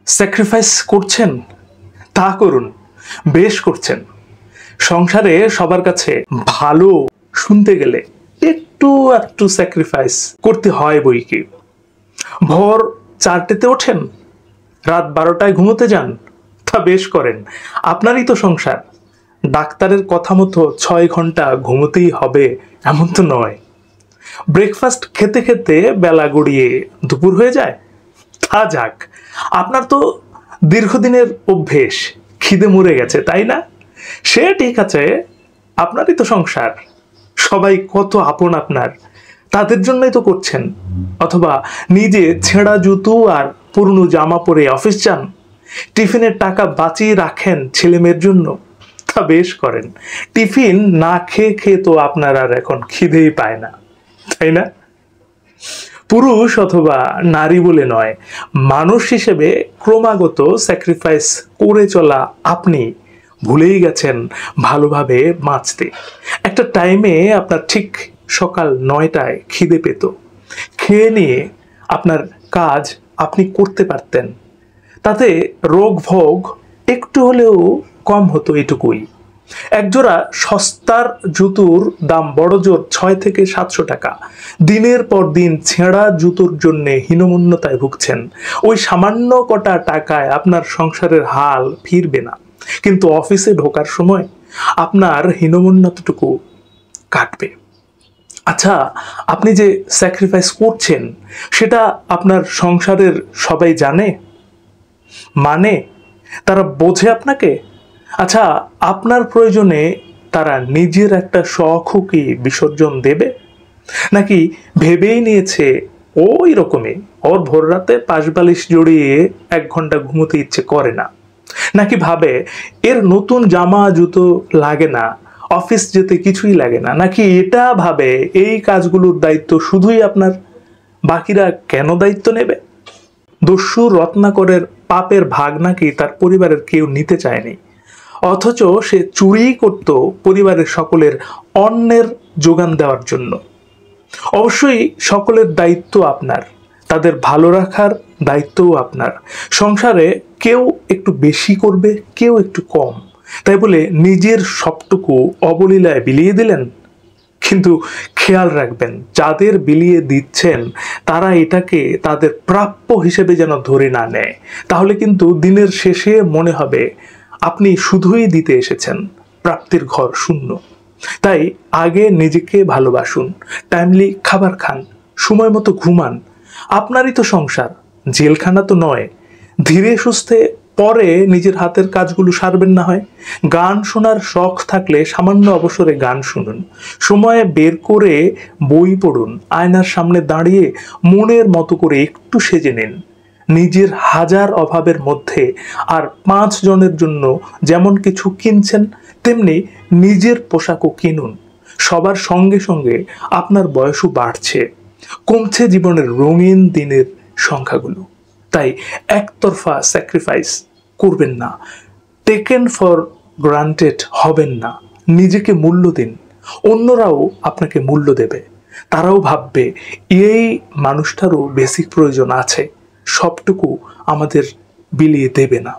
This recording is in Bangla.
স্যাক্রিফাইস করছেন, তা করুন, বেশ করছেন। সংসারে সবার কাছে ভালো শুনতে গেলে একটু একটু স্যাক্রিফাইস করতে হয় বই কি। ভোর 4টেতে ওঠেন, রাত 12টায় ঘুমোতে যান, তা বেশ করেন, আপনারই তো সংসার। ডাক্তারের কথা মতো 6 ঘন্টা ঘুমোতেই হবে এমন তো নয়। ব্রেকফাস্ট খেতে খেতে বেলা গড়িয়ে দুপুর হয়ে যায়, তা যাক, আপনার তো দীর্ঘদিনের অভ্যেস, খিদে মরে গেছে তাই না? সে ঠিক আছে, আপনারই তো সংসার, সবাই কত আপন আপনার, তাদের জন্যই তো করছেন। অথবা নিজে ছেঁড়া জুতো আর পুরনো জামা পরে অফিস যান, টিফিনের টাকা বাঁচিয়ে রাখেন ছেলে মেয়ের জন্য, তা বেশ করেন। টিফিন না খেয়ে খেয়ে তো আপনার আর এখন খিদেই পায় না, তাই না? পুরুষ অথবা নারী বলে নয়, মানুষ হিসেবে ক্রমাগত স্যাক্রিফাইস করে চলা আপনি ভুলেই গেছেন ভালোভাবে বাঁচতে। একটা টাইমে আপনার ঠিক সকাল 9টায় খিদে পেত, খেয়ে নিয়ে আপনার কাজ আপনি করতে পারতেন, তাতে রোগ ভোগ একটু হলেও কম হতো, এটুকুই। একজোড়া সস্তার জুতোর দাম বড় জোর 600 থেকে 700 টাকা। দিনের পর দিন ছেঁড়া জুতোর জন্য হীনমন্যতায় ভুগছেন। ওই সামান্য কটা টাকায় আপনার সংসারের হাল ফিরবে না, কিন্তু অফিসে ঢোকার সময় আপনার হীনমন্যতাটুকু কাটবে। আচ্ছা, আপনি যে স্যাক্রিফাইস করছেন সেটা আপনার সংসারের সবাই জানে, মানে তারা বোঝে আপনাকে? আচ্ছা, আপনার প্রয়োজনে তারা নিজের একটা শখও কি বিসর্জন দেবে, নাকি ভেবেই নিয়েছে ওই রকমই, ওর ভোর রাতে পাশবালিশ জড়িয়ে 1 ঘন্টা ঘুমোতে ইচ্ছে করে না, নাকি ভাবে এর নতুন জামা জুতো লাগে না, অফিস যেতে কিছুই লাগে না, নাকি এটা ভাবে এই কাজগুলোর দায়িত্ব শুধুই আপনার, বাকিরা কেন দায়িত্ব নেবে? দস্যু রত্নাকরের পাপের ভাগ নাকি তার পরিবারের কেউ নিতে চায়নি, অথচ সে চুরি করত পরিবারের সকলের অন্নের যোগান দেওয়ার জন্য। অবশ্যই সকলের দায়িত্ব আপনার, তাদের ভালো রাখার দায়িত্বও আপনার। সংসারে কেউ একটু বেশি করবে, কেউ একটু কম, তাই বলে নিজের সবটুকু অবলীলায় বিলিয়ে দিলেন? কিন্তু খেয়াল রাখবেন, যাদের বিলিয়ে দিচ্ছেন তারা এটাকে তাদের প্রাপ্য হিসেবে যেন ধরে না নেয়, তাহলে কিন্তু দিনের শেষে মনে হবে আপনি শুধুই দিতে এসেছেন, প্রাপ্তির ঘর শূন্য। তাই আগে নিজেকে ভালোবাসুন, টাইমলি খাবার খান, সময় মতো ঘুমান। আপনারই তো সংসার, জেলখানা তো নয়। ধীরে সুস্থে পরে নিজের হাতের কাজগুলো সারবেন না হয়। গান শোনার শখ থাকলে সামান্য অবসরে গান শুনুন, সময় বের করে বই পড়ুন, আয়নার সামনে দাঁড়িয়ে মনের মতো করে একটু সেজে নিন। নিজের হাজার অভাবের মধ্যে আর 5 জনের জন্য যেমন কিছু কিনছেন, তেমনি নিজের পোশাকও কিনুন। সবার সঙ্গে সঙ্গে আপনার বয়সও বাড়ছে, কমছে জীবনের রঙিন দিনের সংখ্যাগুলো। তাই একতরফা স্যাক্রিফাইস করবেন না, টেকেন ফর গ্রান্টেড হবেন না। নিজেকে মূল্য দিন, অন্যরাও আপনাকে মূল্য দেবে। তারাও ভাববে এই মানুষটারও বেসিক প্রয়োজন আছে, সবটুকু আমাদের বিলিয়ে দেবে না।